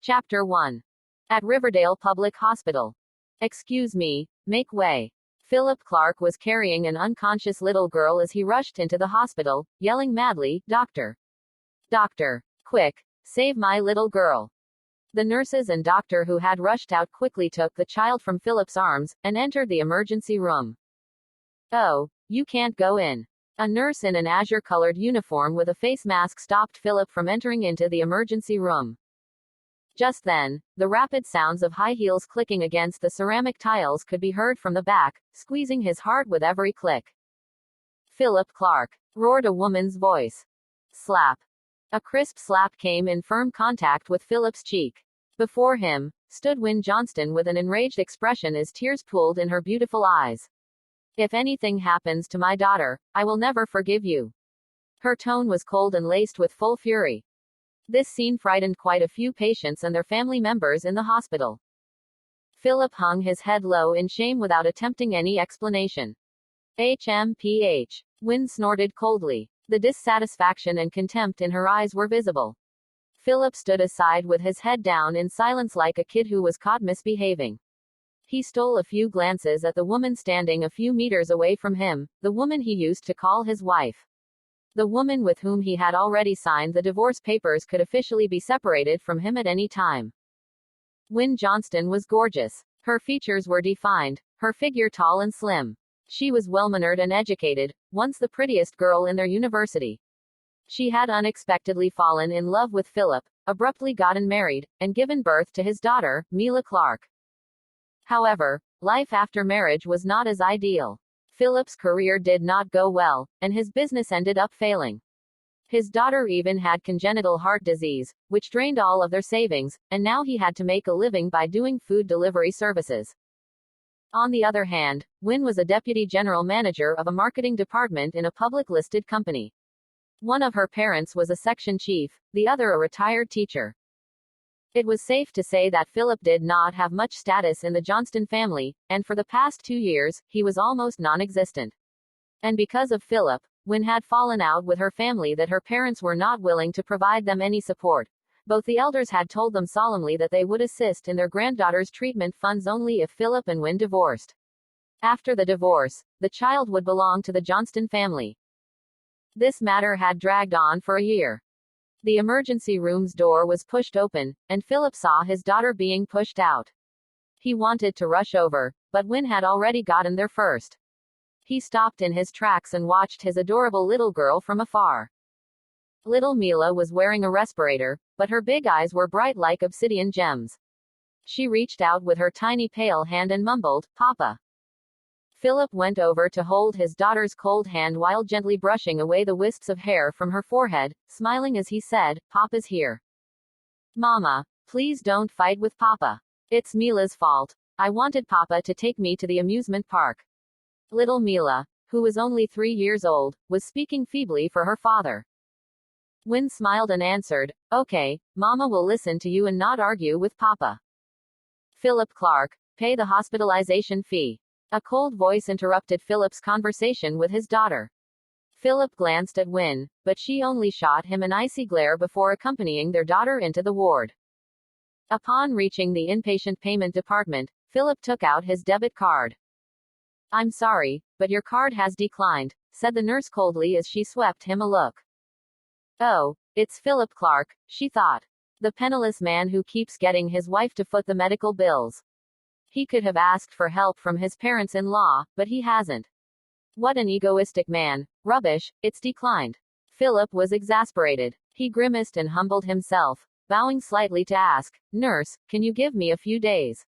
Chapter 1. At Riverdale Public Hospital. Excuse me, make way. Philip Clark was carrying an unconscious little girl as he rushed into the hospital, yelling madly, "Doctor! Doctor! Quick! Save my little girl!" The nurses and doctor who had rushed out quickly took the child from Philip's arms, and entered the emergency room. "Oh, you can't go in." A nurse in an azure-colored uniform with a face mask stopped Philip from entering into the emergency room. Just then, the rapid sounds of high heels clicking against the ceramic tiles could be heard from the back, squeezing his heart with every click. "Philip Clark!" roared a woman's voice. Slap. A crisp slap came in firm contact with Philip's cheek. Before him stood Wynne Johnston with an enraged expression as tears pooled in her beautiful eyes. "If anything happens to my daughter, I will never forgive you." Her tone was cold and laced with full fury. This scene frightened quite a few patients and their family members in the hospital. Philip hung his head low in shame without attempting any explanation. "HMPH. Wynne snorted coldly. The dissatisfaction and contempt in her eyes were visible. Philip stood aside with his head down in silence like a kid who was caught misbehaving. He stole a few glances at the woman standing a few meters away from him, the woman he used to call his wife. The woman with whom he had already signed the divorce papers could officially be separated from him at any time. Wynne Johnston was gorgeous. Her features were defined, her figure tall and slim. She was well-mannered and educated, once the prettiest girl in their university. She had unexpectedly fallen in love with Philip, abruptly gotten married, and given birth to his daughter, Mila Clark. However, life after marriage was not as ideal. Philip's career did not go well, and his business ended up failing. His daughter even had congenital heart disease, which drained all of their savings, and now he had to make a living by doing food delivery services. On the other hand, Wynne was a deputy general manager of a marketing department in a public-listed company. One of her parents was a section chief, the other a retired teacher. It was safe to say that Philip did not have much status in the Johnston family, and for the past 2 years, he was almost non-existent. And because of Philip, Wynne had fallen out with her family that her parents were not willing to provide them any support. Both the elders had told them solemnly that they would assist in their granddaughter's treatment funds only if Philip and Wynne divorced. After the divorce, the child would belong to the Johnston family. This matter had dragged on for a year. The emergency room's door was pushed open, and Philip saw his daughter being pushed out. He wanted to rush over, but Wynne had already gotten there first. He stopped in his tracks and watched his adorable little girl from afar. Little Mila was wearing a respirator, but her big eyes were bright like obsidian gems. She reached out with her tiny pale hand and mumbled, "Papa." Philip went over to hold his daughter's cold hand while gently brushing away the wisps of hair from her forehead, smiling as he said, "Papa's here." "Mama, please don't fight with Papa. It's Mila's fault. I wanted Papa to take me to the amusement park." Little Mila, who was only 3 years old, was speaking feebly for her father. Wynne smiled and answered, "Okay, Mama will listen to you and not argue with Papa." "Philip Clark, pay the hospitalization fee." A cold voice interrupted Philip's conversation with his daughter. Philip glanced at Wynne, but she only shot him an icy glare before accompanying their daughter into the ward. Upon reaching the inpatient payment department, Philip took out his debit card. "I'm sorry, but your card has declined," said the nurse coldly as she swept him a look. Oh, it's Philip Clark, she thought. The penniless man who keeps getting his wife to foot the medical bills. He could have asked for help from his parents-in-law, but he hasn't. What an egoistic man. Rubbish, it's declined. Philip was exasperated. He grimaced and humbled himself, bowing slightly to ask, "Nurse, can you give me a few days?"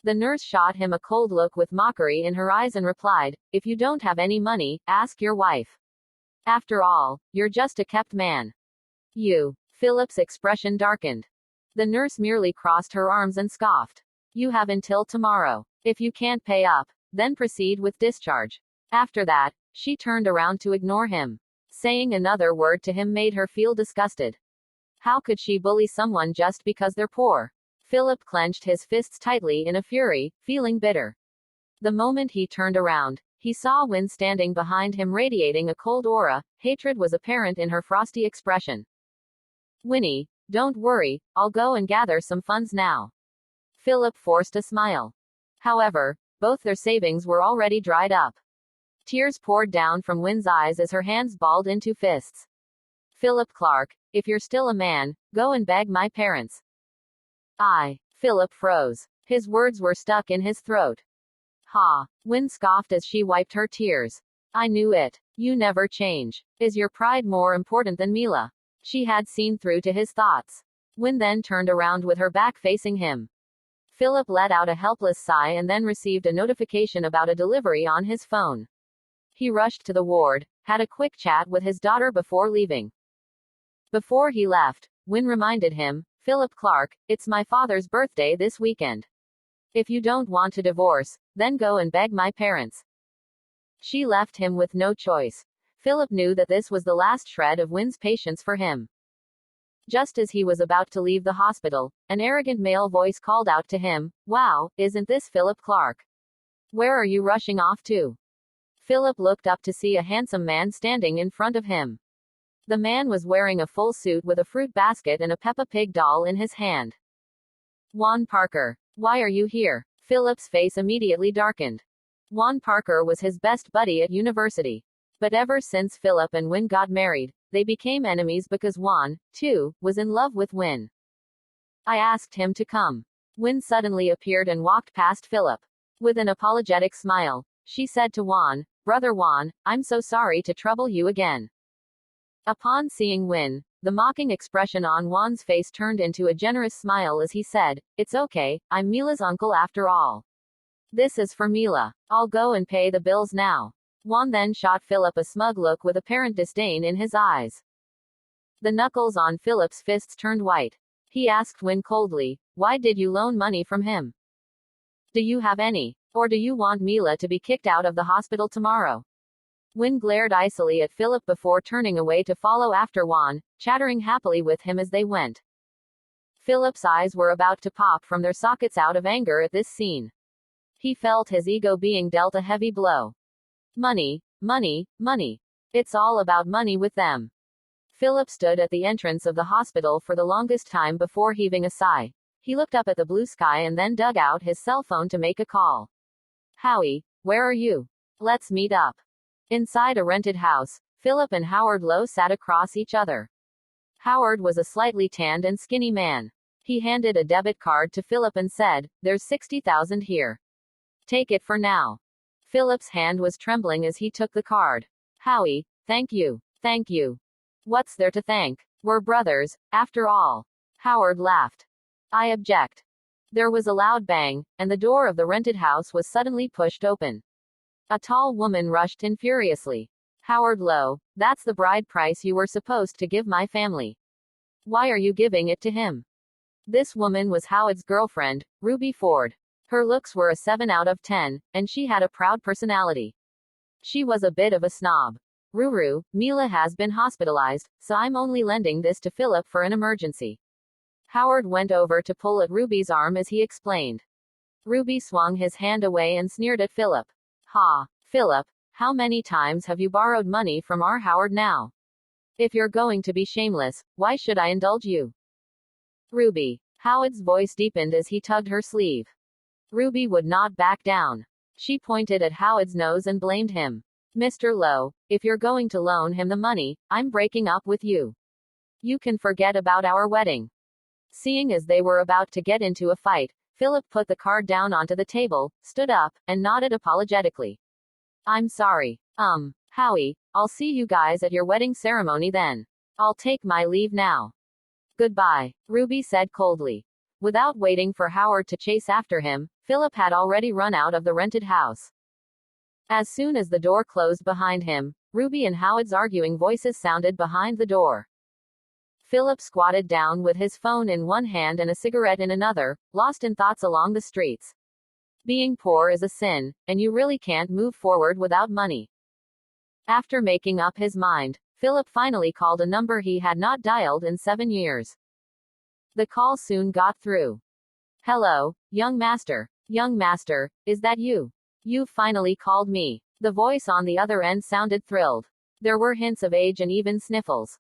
The nurse shot him a cold look with mockery in her eyes and replied, "If you don't have any money, ask your wife. After all, you're just a kept man." "You." Philip's expression darkened. The nurse merely crossed her arms and scoffed. "You have until tomorrow. If you can't pay up, then proceed with discharge." After that, she turned around to ignore him. Saying another word to him made her feel disgusted. How could she bully someone just because they're poor? Philip clenched his fists tightly in a fury, feeling bitter. The moment he turned around, he saw Wynne standing behind him radiating a cold aura. Hatred was apparent in her frosty expression. "Winnie, Don't worry, I'll go and gather some funds now. Philip forced a smile. However, both their savings were already dried up. Tears poured down from Wynn's eyes as her hands balled into fists. Philip Clark, if you're still a man, go and beg my parents. Philip froze. His words were stuck in his throat. Ha! Wynn scoffed as she wiped her tears. I knew it. You never change. Is your pride more important than Mila? She had seen through to his thoughts. Wynn then turned around with her back facing him. Philip let out a helpless sigh and then received a notification about a delivery on his phone. He rushed to the ward, had a quick chat with his daughter before leaving. Before he left, Wynn reminded him, Philip Clark, it's my father's birthday this weekend. If you don't want to divorce, then go and beg my parents. She left him with no choice. Philip knew that this was the last shred of Wynn's patience for him. Just as he was about to leave the hospital, an arrogant male voice called out to him, Wow, isn't this Philip Clark? Where are you rushing off to? Philip looked up to see a handsome man standing in front of him. The man was wearing a full suit with a fruit basket and a Peppa Pig doll in his hand. Juan Parker. Why are you here? Philip's face immediately darkened. Juan Parker was his best buddy at university. But ever since Philip and Wynn got married, they became enemies because Juan, too, was in love with Wynn. I asked him to come. Wynn suddenly appeared and walked past Philip. With an apologetic smile, she said to Juan, Brother Juan, I'm so sorry to trouble you again. Upon seeing Wynn, the mocking expression on Juan's face turned into a generous smile as he said, It's okay, I'm Mila's uncle after all. This is for Mila. I'll go and pay the bills now. Juan then shot Philip a smug look with apparent disdain in his eyes. The knuckles on Philip's fists turned white. He asked Wynn coldly, Why did you loan money from him? Do you have any? Or do you want Mila to be kicked out of the hospital tomorrow? Wynn glared icily at Philip before turning away to follow after Juan, chattering happily with him as they went. Philip's eyes were about to pop from their sockets out of anger at this scene. He felt his ego being dealt a heavy blow. Money, money, money. It's all about money with them. Philip stood at the entrance of the hospital for the longest time before heaving a sigh. He looked up at the blue sky and then dug out his cell phone to make a call. Howie, where are you? Let's meet up. Inside a rented house, Philip and Howard Lowe sat across each other. Howard was a slightly tanned and skinny man. He handed a debit card to Philip and said, There's 60,000 here. Take it for now. Philip's hand was trembling as he took the card. Howie, thank you. Thank you. What's there to thank? We're brothers, after all. Howard laughed. I object. There was a loud bang, and the door of the rented house was suddenly pushed open. A tall woman rushed in furiously. Howard Lowe, that's the bride price you were supposed to give my family. Why are you giving it to him? This woman was Howard's girlfriend, Ruby Ford. Her looks were a 7 out of 10, and she had a proud personality. She was a bit of a snob. Ruru, Mila has been hospitalized, so I'm only lending this to Philip for an emergency. Howard went over to pull at Ruby's arm as he explained. Ruby swung his hand away and sneered at Philip. Ha, Philip, how many times have you borrowed money from our Howard now? If you're going to be shameless, why should I indulge you? Ruby. Howard's voice deepened as he tugged her sleeve. Ruby would not back down. She pointed at Howard's nose and blamed him. Mr. Lowe, if you're going to loan him the money, I'm breaking up with you. You can forget about our wedding. Seeing as they were about to get into a fight, Philip put the card down onto the table, stood up, and nodded apologetically. I'm sorry. Howie, I'll see you guys at your wedding ceremony then. I'll take my leave now. Goodbye, Ruby said coldly. Without waiting for Howard to chase after him, Philip had already run out of the rented house. As soon as the door closed behind him, Ruby and Howard's arguing voices sounded behind the door. Philip squatted down with his phone in one hand and a cigarette in another, lost in thoughts along the streets. Being poor is a sin, and you really can't move forward without money. After making up his mind, Philip finally called a number he had not dialed in 7 years. The call soon got through. Hello, young master. Young master, is that you? You've finally called me. The voice on the other end sounded thrilled. There were hints of age and even sniffles.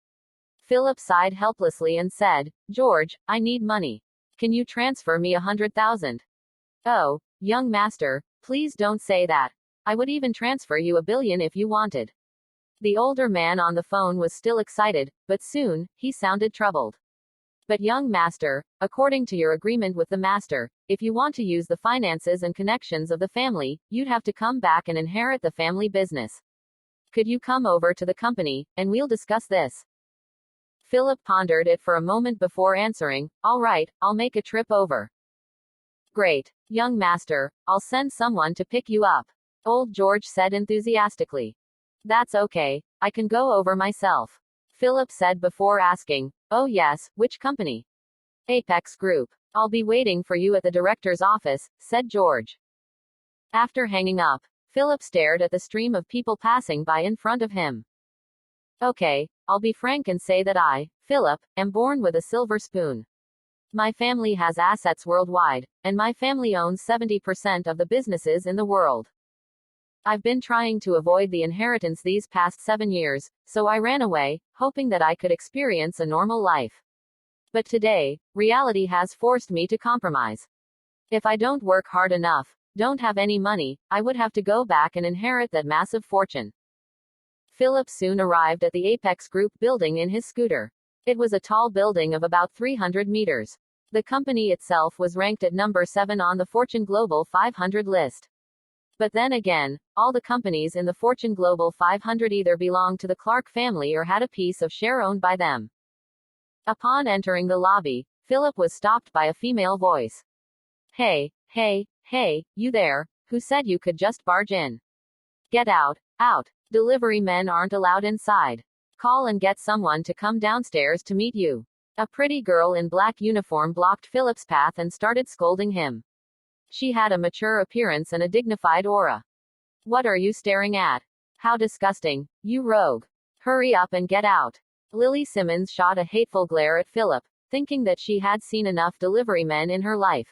Philip sighed helplessly and said, George, I need money. Can you transfer me 100,000? Oh, young master, please don't say that. I would even transfer you 1 billion if you wanted. The older man on the phone was still excited, but soon, he sounded troubled. But young master, according to your agreement with the master, if you want to use the finances and connections of the family, you'd have to come back and inherit the family business. Could you come over to the company, and we'll discuss this? Philip pondered it for a moment before answering, all right, I'll make a trip over. Great. Young master, I'll send someone to pick you up. Old George said enthusiastically. That's okay, I can go over myself. Philip said before asking, oh yes, which company? Apex Group. I'll be waiting for you at the director's office, said George. After hanging up, Philip stared at the stream of people passing by in front of him. Okay, I'll be frank and say that I, Philip, am born with a silver spoon. My family has assets worldwide, and my family owns 70% of the businesses in the world. I've been trying to avoid the inheritance these past 7 years, so I ran away, hoping that I could experience a normal life. But today, reality has forced me to compromise. If I don't work hard enough, don't have any money, I would have to go back and inherit that massive fortune. Philip soon arrived at the Apex Group building in his scooter. It was a tall building of about 300 meters. The company itself was ranked at number 7 on the Fortune Global 500 list. But then again, all the companies in the Fortune Global 500 either belonged to the Clark family or had a piece of share owned by them. Upon entering the lobby, Philip was stopped by a female voice. Hey, you there, who said you could just barge in? Get out. Delivery men aren't allowed inside. Call and get someone to come downstairs to meet you. A pretty girl in black uniform blocked Philip's path and started scolding him. She had a mature appearance and a dignified aura. What are you staring at? How disgusting, you rogue. Hurry up and get out. Lily Simmons shot a hateful glare at Philip, thinking that she had seen enough delivery men in her life.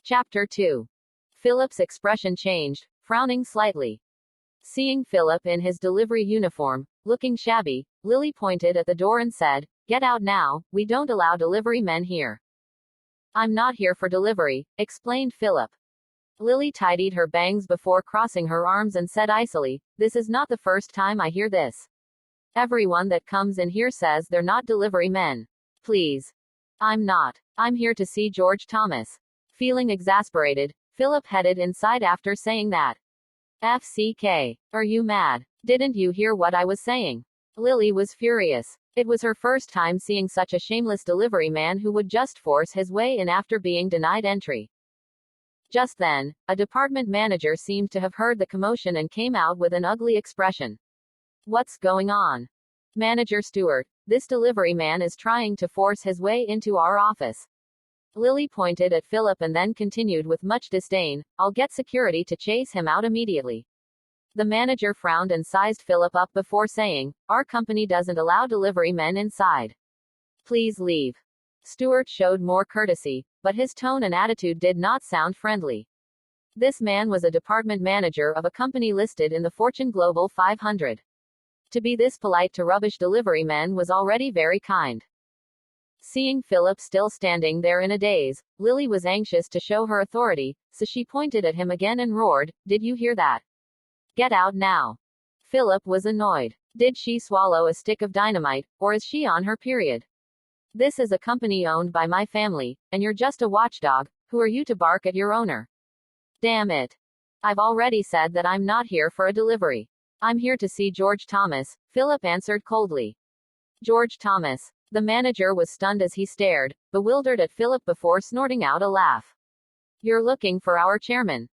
Chapter 2. Philip's expression changed, frowning slightly. Seeing Philip in his delivery uniform, looking shabby, Lily pointed at the door and said, Get out now, we don't allow delivery men here. I'm not here for delivery, explained Philip. Lily tidied her bangs before crossing her arms and said icily, This is not the first time I hear this. Everyone that comes in here says they're not delivery men. Please. I'm not. I'm here to see George Thomas. Feeling exasperated, Philip headed inside after saying that. FCK. Are you mad? Didn't you hear what I was saying? Lily was furious. It was her first time seeing such a shameless delivery man who would just force his way in after being denied entry. Just then, a department manager seemed to have heard the commotion and came out with an ugly expression. What's going on? Manager Stewart, this delivery man is trying to force his way into our office. Lily pointed at Philip and then continued with much disdain, I'll get security to chase him out immediately. The manager frowned and sized Philip up before saying, Our company doesn't allow delivery men inside. Please leave. Stewart showed more courtesy, but his tone and attitude did not sound friendly. This man was a department manager of a company listed in the Fortune Global 500. To be this polite to rubbish delivery men was already very kind. Seeing Philip still standing there in a daze, Lily was anxious to show her authority, so she pointed at him again and roared, Did you hear that? Get out now. Philip was annoyed. Did she swallow a stick of dynamite, or is she on her period? This is a company owned by my family, and you're just a watchdog. Who are you to bark at your owner? Damn it. I've already said that I'm not here for a delivery. I'm here to see George Thomas, Philip answered coldly. George Thomas. The manager was stunned as he stared, bewildered at Philip before snorting out a laugh. You're looking for our chairman.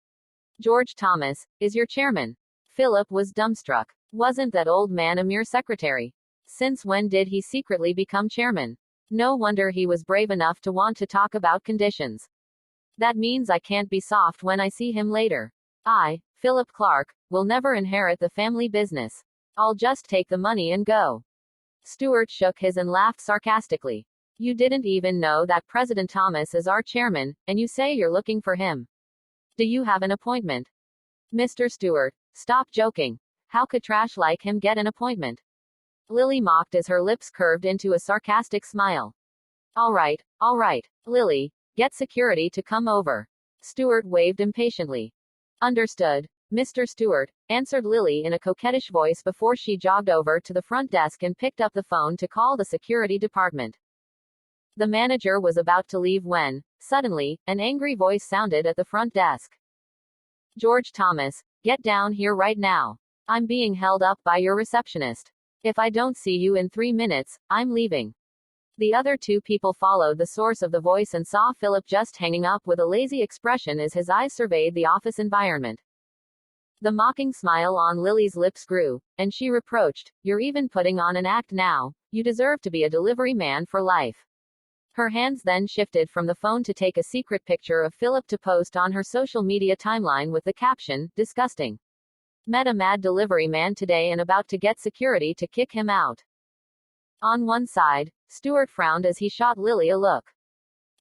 George Thomas is your chairman. Philip was dumbstruck. Wasn't that old man a mere secretary? Since when did he secretly become chairman? No wonder he was brave enough to want to talk about conditions. That means I can't be soft when I see him later. I, Philip Clark, will never inherit the family business. I'll just take the money and go. Stewart shook his and laughed sarcastically. You didn't even know that President Thomas is our chairman, and you say you're looking for him. Do you have an appointment? Mr. Stewart, stop joking. How could trash like him get an appointment? Lily mocked as her lips curved into a sarcastic smile. All right, Lily, get security to come over. Stewart waved impatiently. Understood, Mr. Stewart, answered Lily in a coquettish voice before she jogged over to the front desk and picked up the phone to call the security department. The manager was about to leave when, suddenly, an angry voice sounded at the front desk. George Thomas, get down here right now. I'm being held up by your receptionist. If I don't see you in 3 minutes, I'm leaving. The other two people followed the source of the voice and saw Philip just hanging up with a lazy expression as his eyes surveyed the office environment. The mocking smile on Lily's lips grew, and she reproached, "You're even putting on an act now. You deserve to be a delivery man for life." Her hands then shifted from the phone to take a secret picture of Philip to post on her social media timeline with the caption, "Disgusting. Met a mad delivery man today and about to get security to kick him out." On one side, Stewart frowned as he shot Lily a look.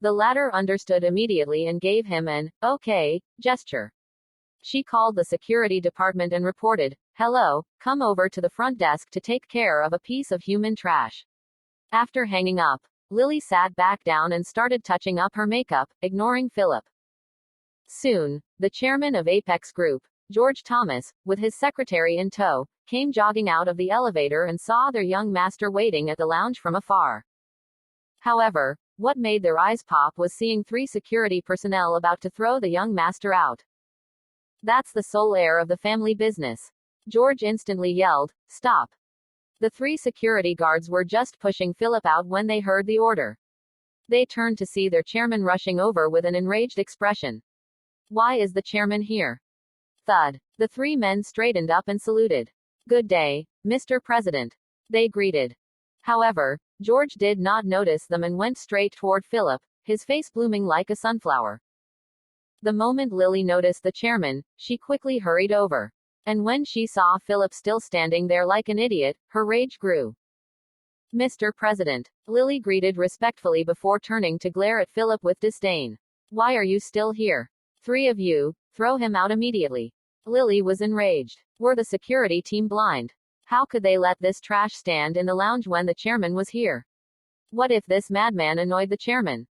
The latter understood immediately and gave him an, "okay," gesture. She called the security department and reported, "Hello, come over to the front desk to take care of a piece of human trash." After hanging up, Lily sat back down and started touching up her makeup, ignoring Philip. Soon, the chairman of Apex Group, George Thomas, with his secretary in tow, came jogging out of the elevator and saw their young master waiting at the lounge from afar. However, what made their eyes pop was seeing 3 security personnel about to throw the young master out. "That's the sole heir of the family business." George instantly yelled, "Stop." The 3 security guards were just pushing Philip out when they heard the order. They turned to see their chairman rushing over with an enraged expression. "Why is the chairman here?" Thud. The 3 men straightened up and saluted. "Good day, Mr. President," they greeted. However, George did not notice them and went straight toward Philip, his face blooming like a sunflower. The moment Lily noticed the chairman, she quickly hurried over. And when she saw Philip still standing there like an idiot, her rage grew. "Mr. President," Lily greeted respectfully before turning to glare at Philip with disdain. "Why are you still here? 3 of you, throw him out immediately." Lily was enraged. Were the security team blind? How could they let this trash stand in the lounge when the chairman was here? What if this madman annoyed the chairman?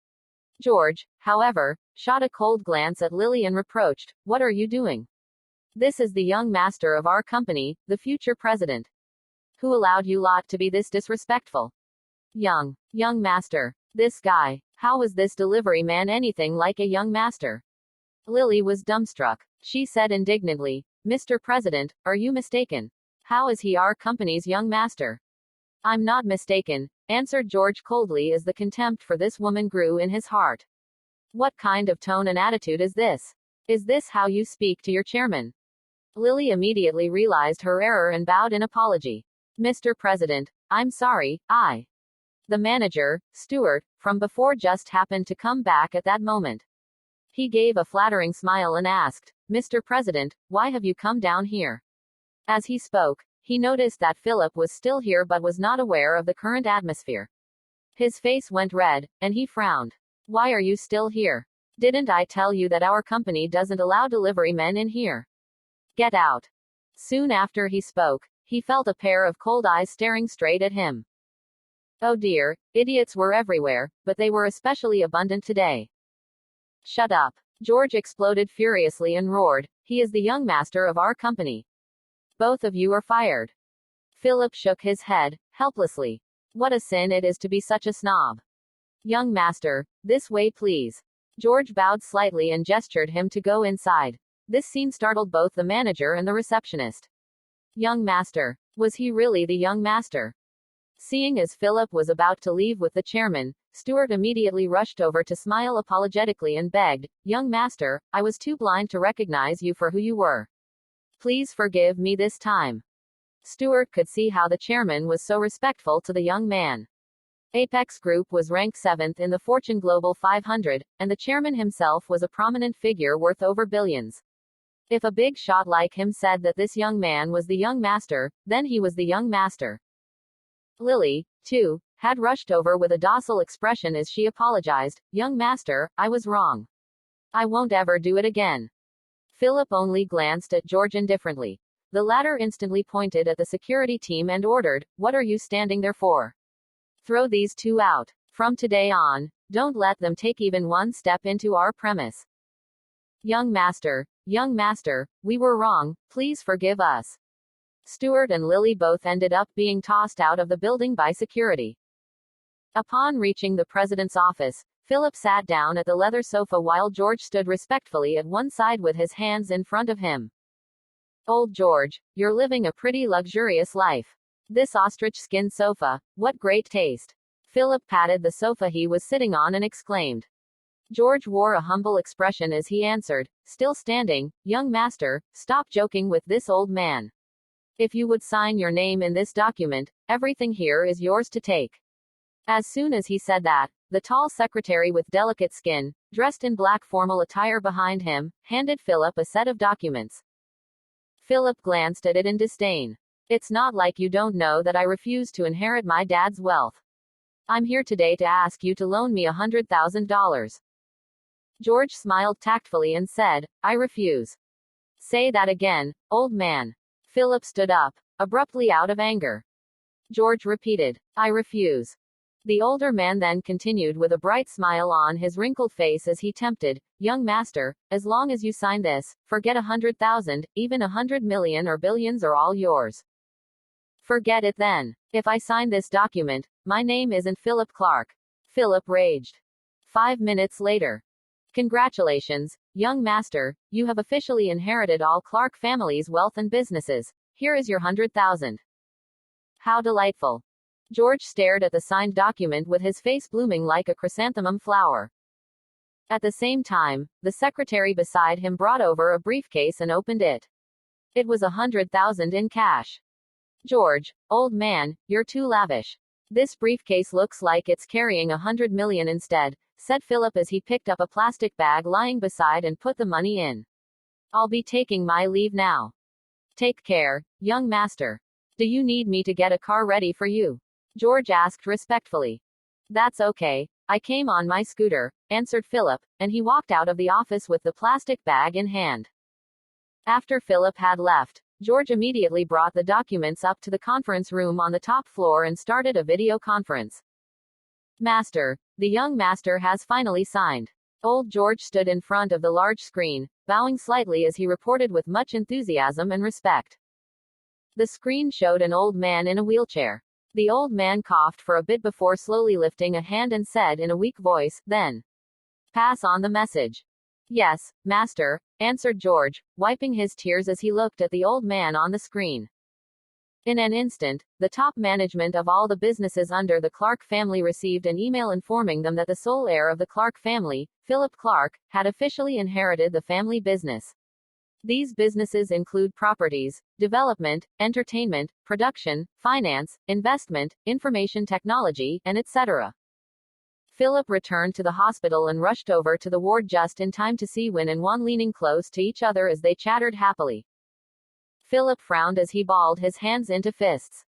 George, however, shot a cold glance at Lily and reproached, "What are you doing? This is the young master of our company, the future president. Who allowed you lot to be this disrespectful?" Young master. This guy. How was this delivery man anything like a young master? Lily was dumbstruck. She said indignantly, "Mr. President, are you mistaken? How is he our company's young master?" "I'm not mistaken," answered George coldly as the contempt for this woman grew in his heart. "What kind of tone and attitude is this? Is this how you speak to your chairman?" Lily immediately realized her error and bowed in apology. "Mr. President, I'm sorry, The manager, Stewart, from before just happened to come back at that moment. He gave a flattering smile and asked, "Mr. President, why have you come down here?" As he spoke, he noticed that Philip was still here but was not aware of the current atmosphere. His face went red, and he frowned. "Why are you still here? Didn't I tell you that our company doesn't allow delivery men in here? Get out." Soon after he spoke, he felt a pair of cold eyes staring straight at him. Oh dear, idiots were everywhere, but they were especially abundant today. "Shut up." George exploded furiously and roared, "He is the young master of our company. Both of you are fired." Philip shook his head, helplessly. What a sin it is to be such a snob. "Young master, this way please." George bowed slightly and gestured him to go inside. This scene startled both the manager and the receptionist. Young master. Was he really the young master? Seeing as Philip was about to leave with the chairman, Stewart immediately rushed over to smile apologetically and begged, "Young master, I was too blind to recognize you for who you were. Please forgive me this time." Stewart could see how the chairman was so respectful to the young man. Apex Group was ranked 7th in the Fortune Global 500, and the chairman himself was a prominent figure worth over billions. If a big shot like him said that this young man was the young master, then he was the young master. Lily, too, had rushed over with a docile expression as she apologized, "Young master, I was wrong. I won't ever do it again." Philip only glanced at George indifferently. The latter instantly pointed at the security team and ordered, "What are you standing there for? Throw these two out. From today on, don't let them take even one step into our premise." Young master, we were wrong, please forgive us." Stuart and Lily both ended up being tossed out of the building by security. Upon reaching the president's office, Philip sat down at the leather sofa while George stood respectfully at one side with his hands in front of him. "Old George, you're living a pretty luxurious life. This ostrich skin sofa, what great taste." Philip patted the sofa he was sitting on and exclaimed. George wore a humble expression as he answered, still standing, "Young master, stop joking with this old man. If you would sign your name in this document, everything here is yours to take." As soon as he said that, the tall secretary with delicate skin, dressed in black formal attire behind him, handed Philip a set of documents. Philip glanced at it in disdain. "It's not like you don't know that I refuse to inherit my dad's wealth. I'm here today to ask you to loan me $100,000. George smiled tactfully and said, "I refuse." "Say that again, old man." Philip stood up, abruptly out of anger. George repeated, "I refuse." The older man then continued with a bright smile on his wrinkled face as he tempted, "Young master, as long as you sign this, forget 100,000, even 100 million or billions are all yours." "Forget it then. If I sign this document, my name isn't Philip Clark." Philip raged. 5 minutes later. "Congratulations, young master, you have officially inherited all Clark family's wealth and businesses. Here is your 100,000. How delightful." George stared at the signed document with his face blooming like a chrysanthemum flower. At the same time, the secretary beside him brought over a briefcase and opened it. It was 100,000 in cash. "George, old man, you're too lavish. This briefcase looks like it's carrying 100 million instead," said Philip as he picked up a plastic bag lying beside and put the money in. "I'll be taking my leave now. Take care, young master. Do you need me to get a car ready for you?" George asked respectfully. "That's okay. I came on my scooter," answered Philip, and he walked out of the office with the plastic bag in hand. After Philip had left, George immediately brought the documents up to the conference room on the top floor and started a video conference. "Master, the young master has finally signed." Old George stood in front of the large screen, bowing slightly as he reported with much enthusiasm and respect. The screen showed an old man in a wheelchair. The old man coughed for a bit before slowly lifting a hand and said in a weak voice, "Then pass on the message." "Yes, master," answered George, wiping his tears as he looked at the old man on the screen. In an instant, the top management of all the businesses under the Clark family received an email informing them that the sole heir of the Clark family, Philip Clark, had officially inherited the family business. These businesses include properties, development, entertainment, production, finance, investment, information technology, and etc. Philip returned to the hospital and rushed over to the ward just in time to see Win and Juan leaning close to each other as they chattered happily. Philip frowned as he balled his hands into fists.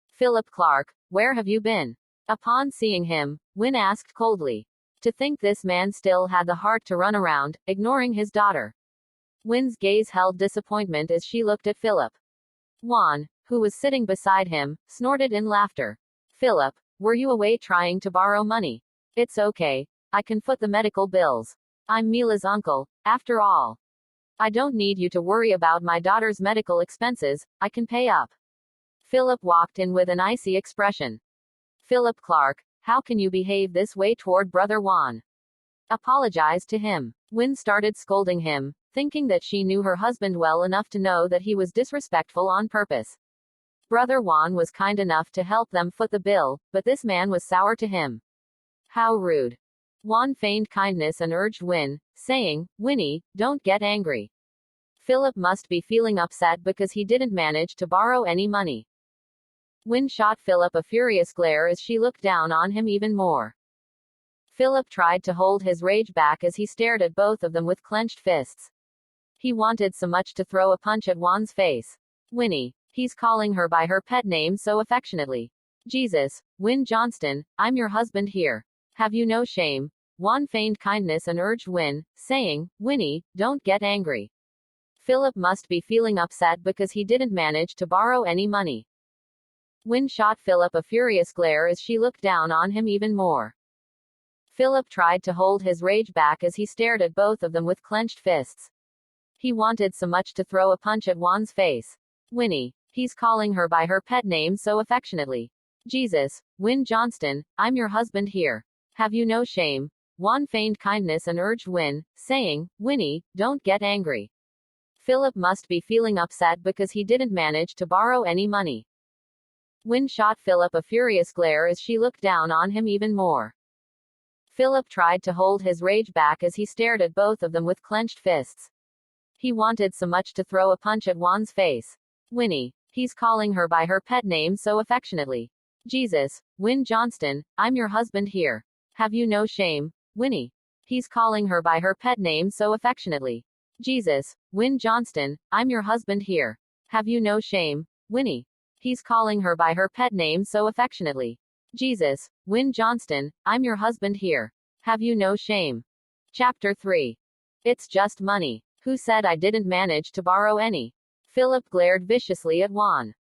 "Philip Clark, where have you been?" Upon seeing him, Win asked coldly. To think this man still had the heart to run around, ignoring his daughter. Win's gaze held disappointment as she looked at Philip. Juan, who was sitting beside him, snorted in laughter. "Philip, were you away trying to borrow money? It's okay. I can foot the medical bills. I'm Mila's uncle, after all. I don't need you to worry about my daughter's medical expenses, I can pay up." Philip walked in with an icy expression. "Philip Clark, how can you behave this way toward brother Juan? Apologize to him." Win started scolding him, thinking that she knew her husband well enough to know that he was disrespectful on purpose. Brother Juan was kind enough to help them foot the bill, but this man was sour to him. How rude. Juan feigned kindness and urged Win, saying, "Winnie, don't get angry. Philip must be feeling upset because he didn't manage to borrow any money." Win shot Philip a furious glare as she looked down on him even more. Philip tried to hold his rage back as he stared at both of them with clenched fists. He wanted so much to throw a punch at Juan's face. "Winnie." He's calling her by her pet name so affectionately. "Jesus, Win Johnston, I'm your husband here. Have you no shame?" Juan feigned kindness and urged Win, saying, "Winnie, don't get angry. Philip must be feeling upset because he didn't manage to borrow any money. Wynne shot Philip a furious glare as she looked down on him even more. Philip tried to hold his rage back as he stared at both of them with clenched fists. He wanted so much to throw a punch at Juan's face. Winnie. He's calling her by her pet name so affectionately. Jesus, Wynne Johnston, I'm your husband here. Have you no shame? Juan feigned kindness and urged Wynne, saying, Winnie, don't get angry. Philip must be feeling upset because he didn't manage to borrow any money. Wynne shot Philip a furious glare as she looked down on him even more. Philip tried to hold his rage back as he stared at both of them with clenched fists. He wanted so much to throw a punch at Juan's face. Winnie. He's calling her by her pet name so affectionately. Jesus, Wynne Johnston, I'm your husband here. Have you no shame? Winnie. He's calling her by her pet name so affectionately. Jesus, Wynne Johnston, I'm your husband here. Have you no shame? Winnie. He's calling her by her pet name so affectionately. Jesus, Wynne Johnston, I'm your husband here. Have you no shame? Chapter 3. It's just money. Who said I didn't manage to borrow any? Philip glared viciously at Juan.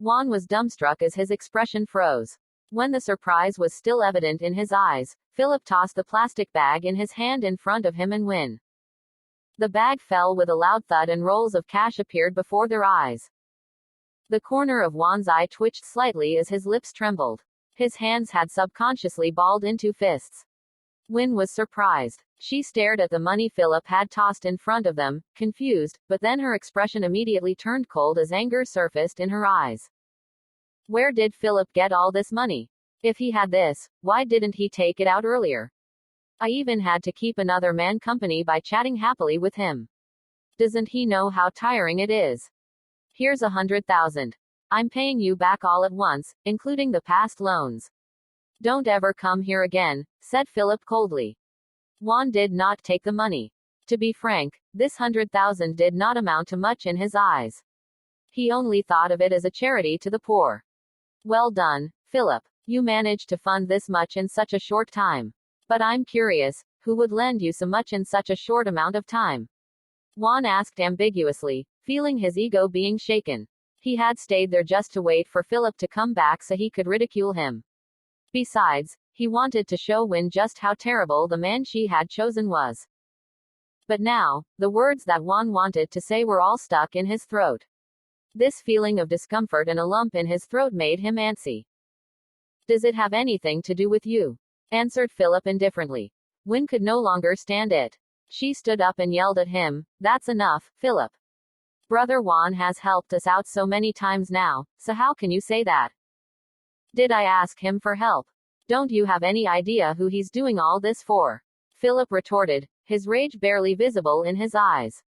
Juan was dumbstruck as his expression froze. When the surprise was still evident in his eyes, Philip tossed the plastic bag in his hand in front of him and Wynne. The bag fell with a loud thud and rolls of cash appeared before their eyes. The corner of Juan's eye twitched slightly as his lips trembled. His hands had subconsciously balled into fists. Wynne was surprised. She stared at the money Philip had tossed in front of them, confused, but then her expression immediately turned cold as anger surfaced in her eyes. Where did Philip get all this money? If he had this, why didn't he take it out earlier? I even had to keep another man company by chatting happily with him. Doesn't he know how tiring it is? Here's 100,000. I'm paying you back all at once, including the past loans. Don't ever come here again, said Philip coldly. Juan did not take the money. To be frank, this 100,000 did not amount to much in his eyes. He only thought of it as a charity to the poor. Well done, Philip. You managed to fund this much in such a short time. But I'm curious, who would lend you so much in such a short amount of time? Juan asked ambiguously, feeling his ego being shaken. He had stayed there just to wait for Philip to come back so he could ridicule him. Besides, he wanted to show Wynne just how terrible the man she had chosen was. But now, the words that Juan wanted to say were all stuck in his throat. This feeling of discomfort and a lump in his throat made him antsy. Does it have anything to do with you? Answered Philip indifferently. Wynne could no longer stand it. She stood up and yelled at him, That's enough, Philip. Brother Juan has helped us out so many times now, so how can you say that? Did I ask him for help? Don't you have any idea who he's doing all this for? Philip retorted, his rage barely visible in his eyes.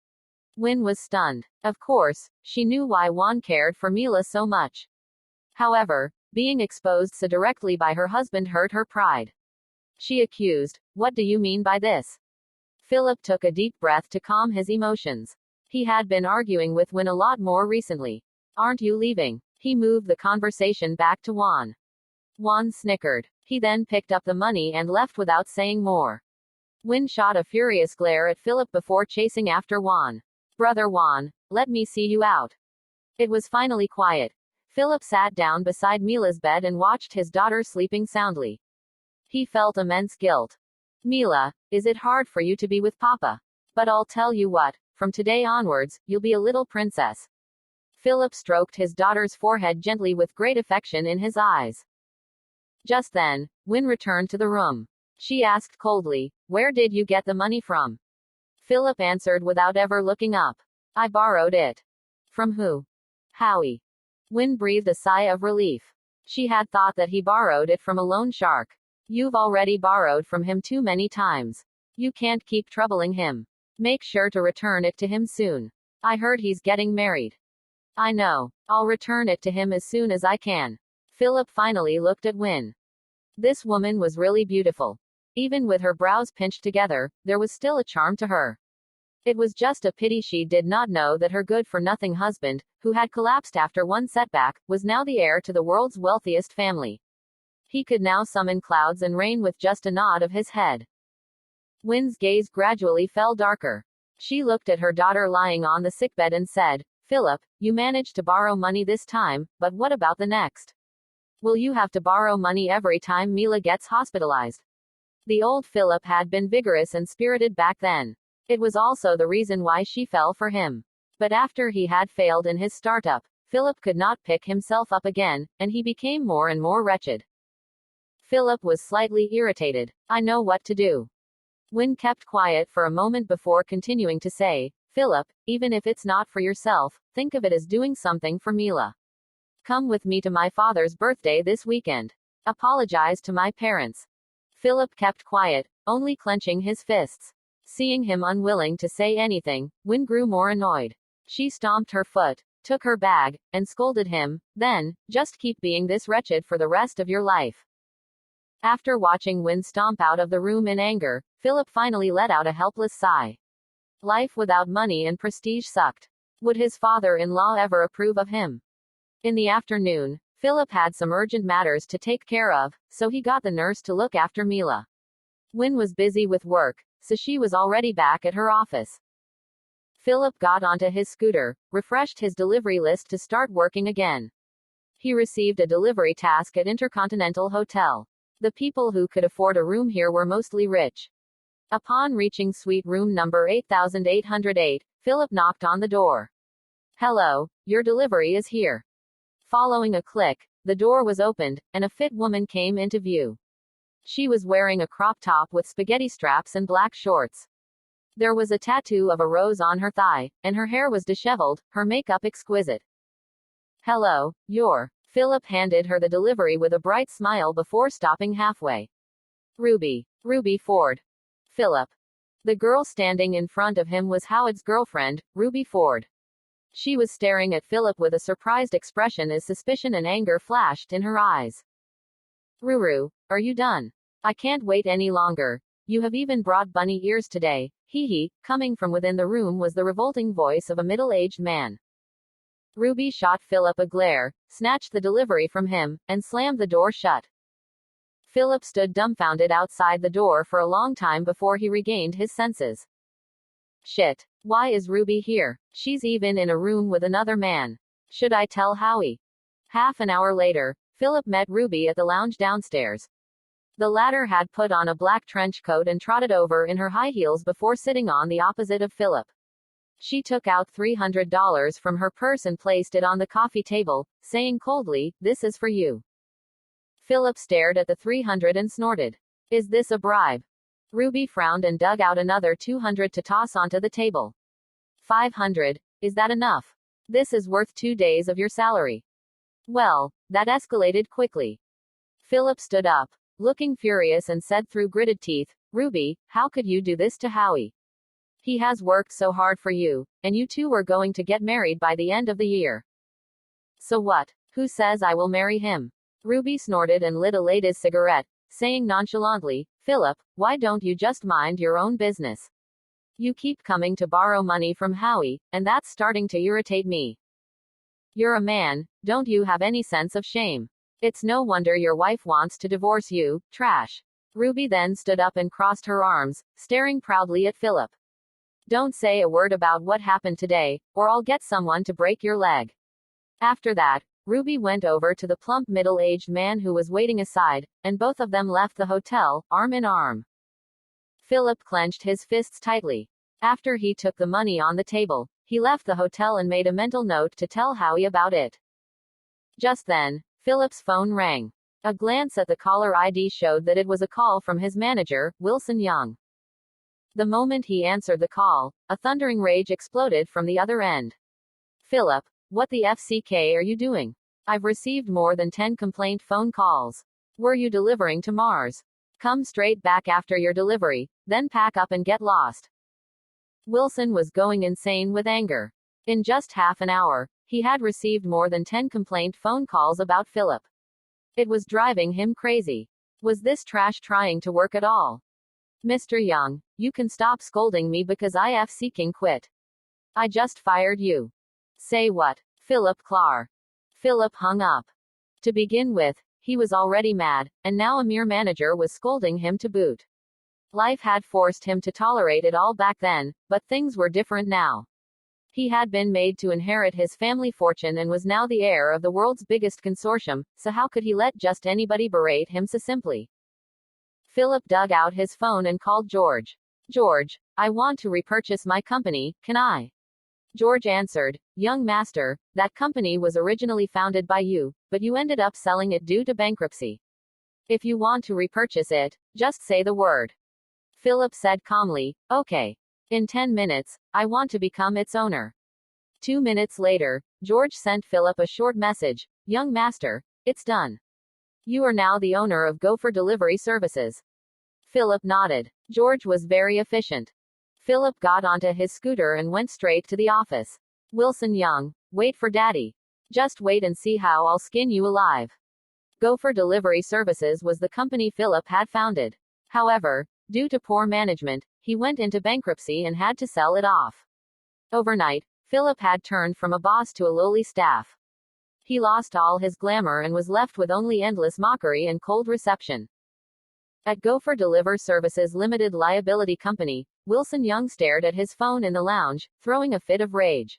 Wynne was stunned. Of course, she knew why Juan cared for Mila so much. However, being exposed so directly by her husband hurt her pride. She accused, What do you mean by this? Philip took a deep breath to calm his emotions. He had been arguing with Wynne a lot more recently. Aren't you leaving? He moved the conversation back to Juan. Juan snickered. He then picked up the money and left without saying more. Wynne shot a furious glare at Philip before chasing after Juan. Brother Juan, let me see you out. It was finally quiet. Philip sat down beside Mila's bed and watched his daughter sleeping soundly. He felt immense guilt. Mila, is it hard for you to be with Papa? But I'll tell you what, from today onwards, you'll be a little princess. Philip stroked his daughter's forehead gently with great affection in his eyes. Just then, Wynne returned to the room. She asked coldly, Where did you get the money from? Philip answered without ever looking up. I borrowed it. From who? Howie. Wynne breathed a sigh of relief. She had thought that he borrowed it from a loan shark. You've already borrowed from him too many times. You can't keep troubling him. Make sure to return it to him soon. I heard he's getting married. I know. I'll return it to him as soon as I can. Philip finally looked at Wynne. This woman was really beautiful. Even with her brows pinched together, there was still a charm to her. It was just a pity she did not know that her good-for-nothing husband, who had collapsed after one setback, was now the heir to the world's wealthiest family. He could now summon clouds and rain with just a nod of his head. Wynne's gaze gradually fell darker. She looked at her daughter lying on the sickbed and said, Philip, you managed to borrow money this time, but what about the next? Will you have to borrow money every time Mila gets hospitalized? The old Philip had been vigorous and spirited back then. It was also the reason why she fell for him. But after he had failed in his startup, Philip could not pick himself up again, and he became more and more wretched. Philip was slightly irritated. I know what to do. Wynne kept quiet for a moment before continuing to say, Philip, even if it's not for yourself, think of it as doing something for Mila. Come with me to my father's birthday this weekend. Apologize to my parents. Philip kept quiet, only clenching his fists. Seeing him unwilling to say anything, Wynne grew more annoyed. She stomped her foot, took her bag, and scolded him, then, just keep being this wretched for the rest of your life. After watching Wynne stomp out of the room in anger, Philip finally let out a helpless sigh. Life without money and prestige sucked. Would his father-in-law ever approve of him? In the afternoon, Philip had some urgent matters to take care of, so he got the nurse to look after Mila. Wynne was busy with work, so she was already back at her office. Philip got onto his scooter, refreshed his delivery list to start working again. He received a delivery task at Intercontinental Hotel. The people who could afford a room here were mostly rich. Upon reaching suite room number 8808, Philip knocked on the door. Hello, your delivery is here. Following a click, the door was opened, and a fit woman came into view. She was wearing a crop top with spaghetti straps and black shorts. There was a tattoo of a rose on her thigh, and her hair was disheveled, her makeup exquisite. Hello, Philip handed her the delivery with a bright smile before stopping halfway. Ruby Ford. Philip. The girl standing in front of him was Howard's girlfriend, Ruby Ford. She was staring at Philip with a surprised expression as suspicion and anger flashed in her eyes. Ruru, are you done? I can't wait any longer. You have even brought bunny ears today. Hee. Coming from within the room was the revolting voice of a middle-aged man. Ruby shot Philip a glare, snatched the delivery from him, and slammed the door shut. Philip stood dumbfounded outside the door for a long time before he regained his senses. Shit. Why is Ruby here? She's even in a room with another man. Should I tell Howie? Half an hour later, Philip met Ruby at the lounge downstairs. The latter had put on a black trench coat and trotted over in her high heels before sitting on the opposite of Philip. She took out $300 from her purse and placed it on the coffee table, saying coldly, "This is for you." Philip stared at the $300 and snorted. Is this a bribe? Ruby frowned and dug out another $200 to toss onto the table. $500. Is that enough? This is worth 2 days of your salary. Well, that escalated quickly. Philip stood up, looking furious, and said through gritted teeth, Ruby, how could you do this to Howie? He has worked so hard for you, and you two were going to get married by the end of the year. So what? Who says I will marry him? Ruby snorted and lit a latest cigarette, saying nonchalantly, Philip, why don't you just mind your own business? You keep coming to borrow money from Howie, and that's starting to irritate me. You're a man, don't you have any sense of shame? It's no wonder your wife wants to divorce you, trash. Ruby then stood up and crossed her arms, staring proudly at Philip. Don't say a word about what happened today, or I'll get someone to break your leg. After that, Ruby went over to the plump middle-aged man who was waiting aside, and both of them left the hotel, arm in arm. Philip clenched his fists tightly. After he took the money on the table, he left the hotel and made a mental note to tell Howie about it. Just then, Philip's phone rang. A glance at the caller ID showed that it was a call from his manager, Wilson Young. The moment he answered the call, a thundering rage exploded from the other end. Philip, what the FCK are you doing? I've received more than 10 complaint phone calls. Were you delivering to Mars? Come straight back after your delivery, then pack up and get lost. Wilson was going insane with anger. In just half an hour, he had received more than 10 complaint phone calls about Philip. It was driving him crazy. Was this trash trying to work at all? Mr. Young, you can stop scolding me because I f***ing quit. I just fired you. Say what? Philip Clark. Philip hung up. To begin with, he was already mad, and now a mere manager was scolding him to boot. Life had forced him to tolerate it all back then, but things were different now. He had been made to inherit his family fortune and was now the heir of the world's biggest consortium, so how could he let just anybody berate him so simply? Philip dug out his phone and called George. George, I want to repurchase my company, can I? George answered, young master, that company was originally founded by you, but you ended up selling it due to bankruptcy. If you want to repurchase it, just say the word. Philip said calmly, okay. In 10 minutes, I want to become its owner. 2 minutes later, George sent Philip a short message, young master, it's done. You are now the owner of Gopher Delivery Services. Philip nodded. George was very efficient. Philip got onto his scooter and went straight to the office. Wilson Young, wait for Daddy. Just wait and see how I'll skin you alive. Gopher Delivery Services was the company Philip had founded. However, due to poor management, he went into bankruptcy and had to sell it off. Overnight, Philip had turned from a boss to a lowly staff. He lost all his glamour and was left with only endless mockery and cold reception. At Gopher Deliver Services Limited Liability Company, Wilson Young stared at his phone in the lounge, throwing a fit of rage.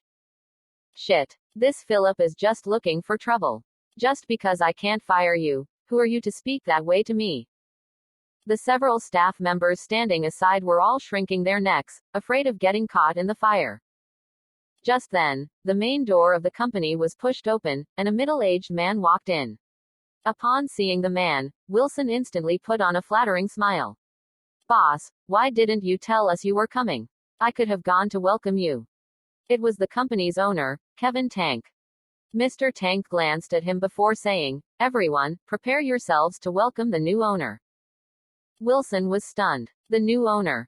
Shit. This Philip is just looking for trouble. Just because I can't fire you, who are you to speak that way to me? The several staff members standing aside were all shrinking their necks, afraid of getting caught in the fire. Just then, the main door of the company was pushed open, and a middle-aged man walked in. Upon seeing the man, Wilson instantly put on a flattering smile. Boss, why didn't you tell us you were coming? I could have gone to welcome you. It was the company's owner, Kevin Tank. Mr. Tank glanced at him before saying, everyone, prepare yourselves to welcome the new owner. Wilson was stunned. The new owner.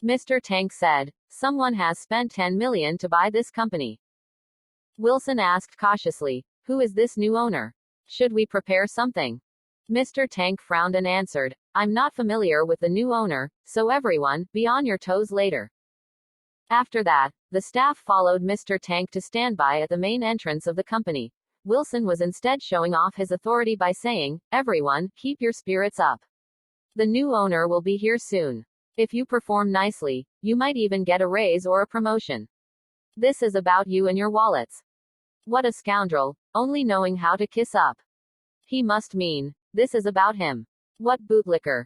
Mr. Tank said, someone has spent $10 million to buy this company. Wilson asked cautiously, who is this new owner? Should we prepare something? Mr. Tank frowned and answered, I'm not familiar with the new owner, so everyone, be on your toes later. After that, the staff followed Mr. Tank to stand by at the main entrance of the company. Wilson was instead showing off his authority by saying, everyone, keep your spirits up. The new owner will be here soon. If you perform nicely, you might even get a raise or a promotion. This is about you and your wallets. What a scoundrel, only knowing how to kiss up. He must mean, this is about him. What bootlicker.